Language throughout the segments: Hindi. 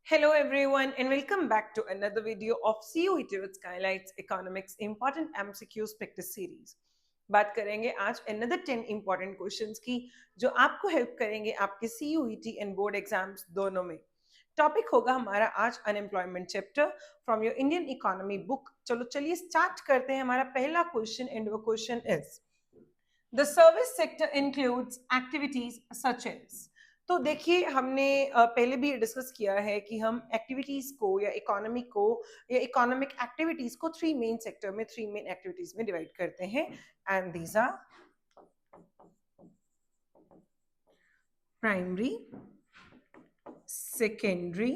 Hello everyone and welcome back to another video of CUET with Skylights Economics Important MCQs Practice Series। बात करेंगे आज another 10 important questions की जो आपको हेल्प करेंगे आपके CUET एंड बोर्ड एग्जाम्स दोनों में। टॉपिक होगा हमारा आज unemployment chapter from your Indian economy book. चलिए स्टार्ट करते हैं। हमारा पहला क्वेश्चन एंड वो question is the service sector includes activities such as. तो देखिए हमने पहले भी डिस्कस किया है कि हम एक्टिविटीज को या इकोनॉमी को या इकोनॉमिक एक्टिविटीज को थ्री मेन सेक्टर में थ्री मेन एक्टिविटीज में डिवाइड करते हैं and these are primary, secondary,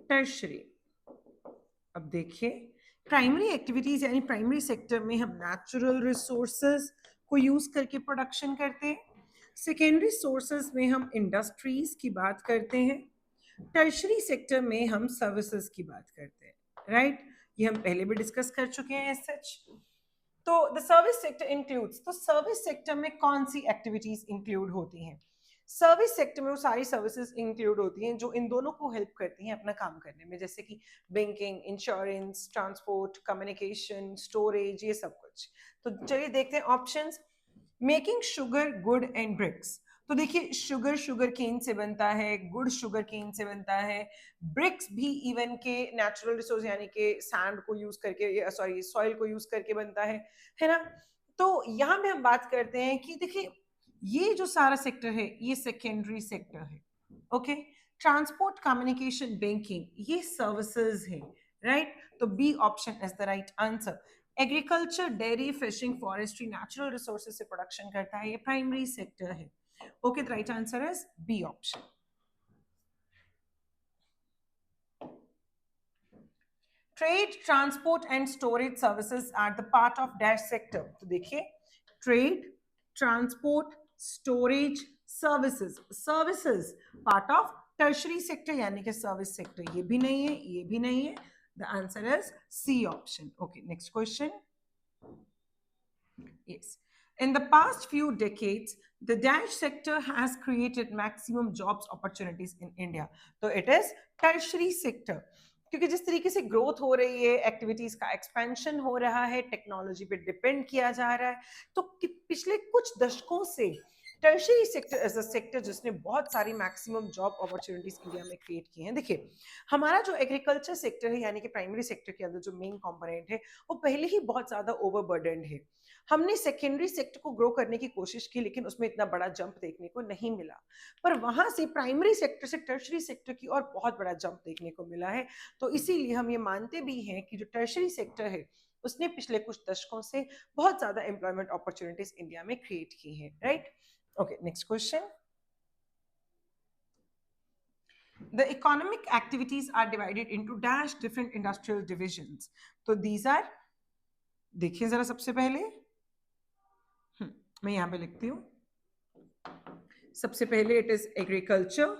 tertiary. अब देखिए प्राइमरी एक्टिविटीज यानी प्राइमरी सेक्टर में हम नेचुरल रिसोर्सेज को यूज करके प्रोडक्शन करते हैं। सेकेंडरी सोर्सेज में हम इंडस्ट्रीज की बात करते हैं। टर्शरी सेक्टर में हम सर्विसेज की बात करते हैं। राइट ये हम पहले भी डिस्कस कर चुके हैं एज सच। तो द सर्विस सेक्टर इंक्लूड्स, तो सर्विस सेक्टर में कौन सी एक्टिविटीज इंक्लूड होती हैं? सर्विस सेक्टर में वो सारी सर्विसेज इंक्लूड होती हैं जो इन दोनों को हेल्प करती हैं अपना काम करने में, जैसे कि banking, insurance, transport, communication, storage, ये सब कुछ। तो चलिए देखते हैं options. Making sugar, gur and bricks. तो देखिए शुगर केन से बनता है, गुड़ शुगर केन से बनता है, ब्रिक्स भी इवन के नेचुरल रिसोर्स यानी कि सैंड को यूज करके, सॉरी सॉइल को यूज करके बनता है ना। तो यहाँ पे हम बात करते हैं कि देखिए ये जो सारा सेक्टर है ये सेकेंडरी सेक्टर है। ओके, ट्रांसपोर्ट, कम्युनिकेशन, बैंकिंग ये सर्विसेज है। राइट, तो B option is the right answer. Agriculture, dairy, fishing, forestry natural resources से प्रोडक्शन करता है, ये प्राइमरी सेक्टर है। Okay, the right answer is B option. Trade, transport and storage services are the part of dash sector. तो देखिए trade, transport, storage, services part of tertiary sector यानी कि सर्विस सेक्टर। ये भी नहीं है, ये भी नहीं है। The answer is C option. Okay, next question. Yes. In the past few decades, the dash sector has created maximum jobs opportunities in India. So it is tertiary sector. क्योंकि जिस तरीके से ग्रोथ हो रही है, एक्टिविटीज का एक्सपेंशन हो रहा है, टेक्नोलॉजी पे डिपेंड किया जा रहा है, तो पिछले कुछ दशकों से tertiary sector as a sector जिसने बहुत सारी मैक्सिमम जॉब अपॉर्चुनिटीज इंडिया में क्रिएट की हैं। देखिए हमारा जो एग्रीकल्चर सेक्टर है यानी कि प्राइमरी सेक्टर के अंदर जो मेन कंपोनेंट है वो पहले ही बहुत ज्यादा ओवरबर्डन्ड है। हमने सेकेंडरी सेक्टर को ग्रो करने की कोशिश की लेकिन उसमें इतना बड़ा जंप देखने को नहीं मिला, पर वहां से प्राइमरी सेक्टर से टर्शरी सेक्टर की और बहुत बड़ा जंप देखने को मिला है। तो इसीलिए हम ये मानते भी हैं कि जो टर्शरी सेक्टर है उसने पिछले कुछ दशकों से बहुत ज्यादा एम्प्लॉयमेंट अपॉर्चुनिटीज इंडिया में क्रिएट की है। Right, okay, next question. The economic activities are divided into dash different industrial divisions. तो these are, देखिए जरा सबसे पहले मैं यहां पे लिखती हूं। सबसे पहले it is agriculture,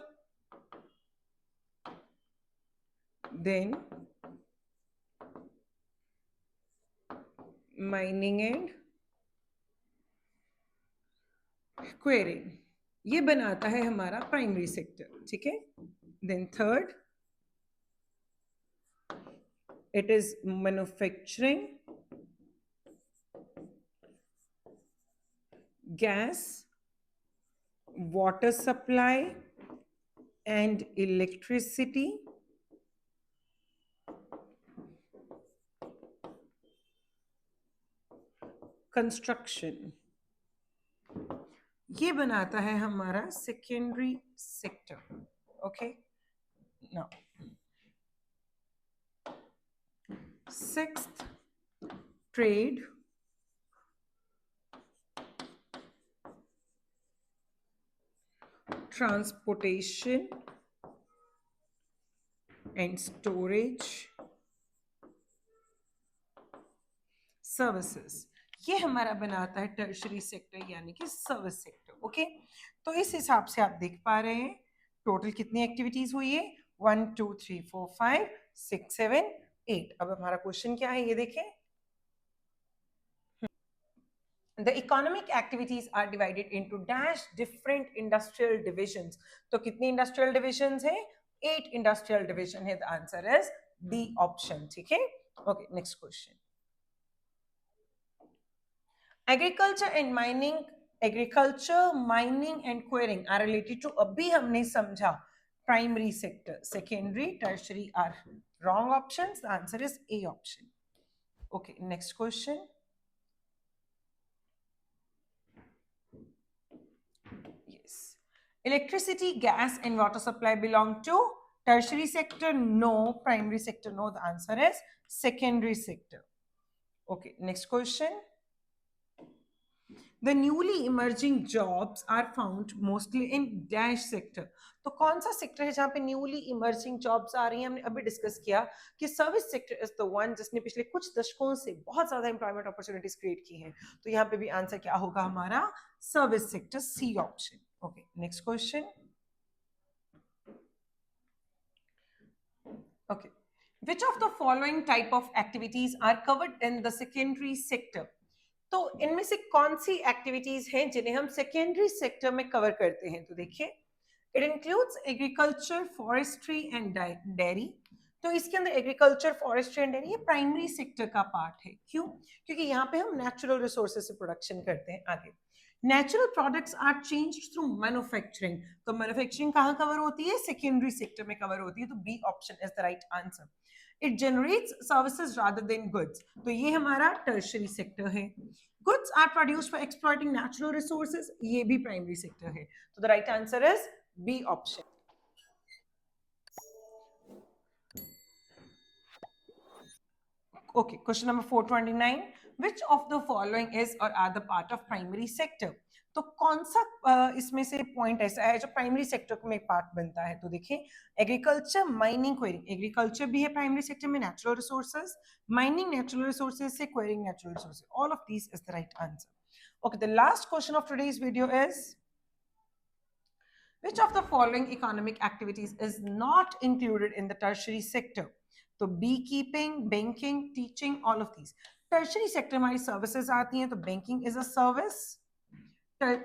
then mining and quarrying, ये बनाता है हमारा प्राइमरी सेक्टर। ठीक है, then third it is manufacturing, gas, water supply and electricity, construction, ये बनाता है हमारा secondary sector. Okay, now sixth, trade, transportation and storage services, ये हमारा बनाता है टर्शरी सेक्टर यानी कि सर्विस सेक्टर। ओके, तो इस हिसाब से आप देख पा रहे हैं टोटल कितनी एक्टिविटीज हुई है, 1 2 3 4 5 6 7 8। अब हमारा क्वेश्चन क्या है ये देखें। The economic activities are divided into dash different industrial divisions. तो कितनी industrial divisions है? 8 industrial division है. The answer is D option. ठीक है? Okay, next question. Agriculture and mining and quarrying are related to, अभी हमने समझा primary sector. Secondary, tertiary are wrong options. The answer is A option. Okay, next question. Yes. Electricity, gas, and water supply belong to tertiary sector? No. Primary sector? No. The answer is secondary sector. Okay, next question. The newly emerging jobs are found mostly in dash sector. तो कौन सा सेक्टर है जहां पे न्यूली इमर्जिंग जॉब्स आ रही हैं? हमने अभी डिस्कस किया कि service sector is the one जिसने पिछले कुछ दशकों से बहुत ज्यादा एम्प्लॉयमेंट अपॉर्चुनिटीज क्रिएट की हैं. तो यहाँ पे भी आंसर क्या होगा हमारा? Service sector, C option. Okay, next question. Okay. Which of the following type of activities are covered in the secondary sector? तो इनमें से कौन सी एक्टिविटीज हैं जिन्हें हम सेकेंडरी सेक्टर में कवर करते हैं? तो देखिए, it includes agriculture, forestry and dairy. तो इसके अंदर एग्रीकल्चर, फॉरेस्ट्री एंड डेयरी ये प्राइमरी सेक्टर का पार्ट है. क्यों? क्योंकि यहाँ पे हम नेचुरल रिसोर्सेज से प्रोडक्शन करते हैं. आगे, natural products are changed through manufacturing. तो मैन्युफैक्चरिंग कहाँ कवर होती है? सेकेंडरी सेक्टर में कवर होती है. तो B option is the right answer. It generates services rather than goods. तो ये हमारा टर्शरी सेक्टर है. Goods are produced for exploiting natural resources, ये भी प्राइमरी सेक्टर है. तो the right answer is B option. Okay, question number 429. Which of the following is or are the part of primary sector? तो कौन सा इसमें से पॉइंट ऐसा है जो प्राइमरी सेक्टर में पार्ट बनता है? तो देखिए, एग्रीकल्चर, माइनिंग, क्वेरिंग. एग्रीकल्चर भी है प्राइमरी सेक्टर में, natural resources. Mining natural resources से, quarrying natural resources. All of these is the right answer. Okay, the last question of today's video is, which of the following economic activities is not included in the tertiary sector? तो beekeeping, banking, teaching, all of these. Tertiary sector हमारी सर्विसेज आती हैं. तो banking is a service,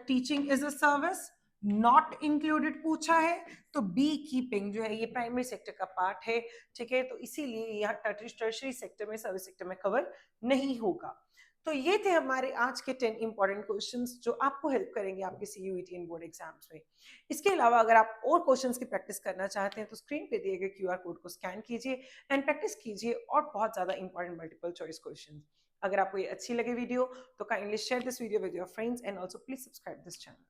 teaching is a service. Not included पूछा है, तो बी कीपिंग जो है ये प्राइमरी सेक्टर का पार्ट है. ठीक है, तो इसीलिए यहाँ टर्शरी सेक्टर में, सर्विस सेक्टर में कवर नहीं होगा. तो ये थे हमारे आज के 10 इंपॉर्टेंट क्वेश्चंस जो आपको हेल्प करेंगे आपके सीयूईटी एंड बोर्ड एग्जाम्स में. इसके अलावा अगर आप और क्वेश्चंस की प्रैक्टिस करना चाहते हैं तो स्क्रीन पे दिए गए क्यूआर कोड को स्कैन कीजिए एंड प्रैक्टिस कीजिए और बहुत ज्यादा इंपॉर्टेंट मल्टीपल चॉइस क्वेश्चंस. अगर आपको ये अच्छी लगे वीडियो तो kindly share this video with your friends and also please subscribe this channel.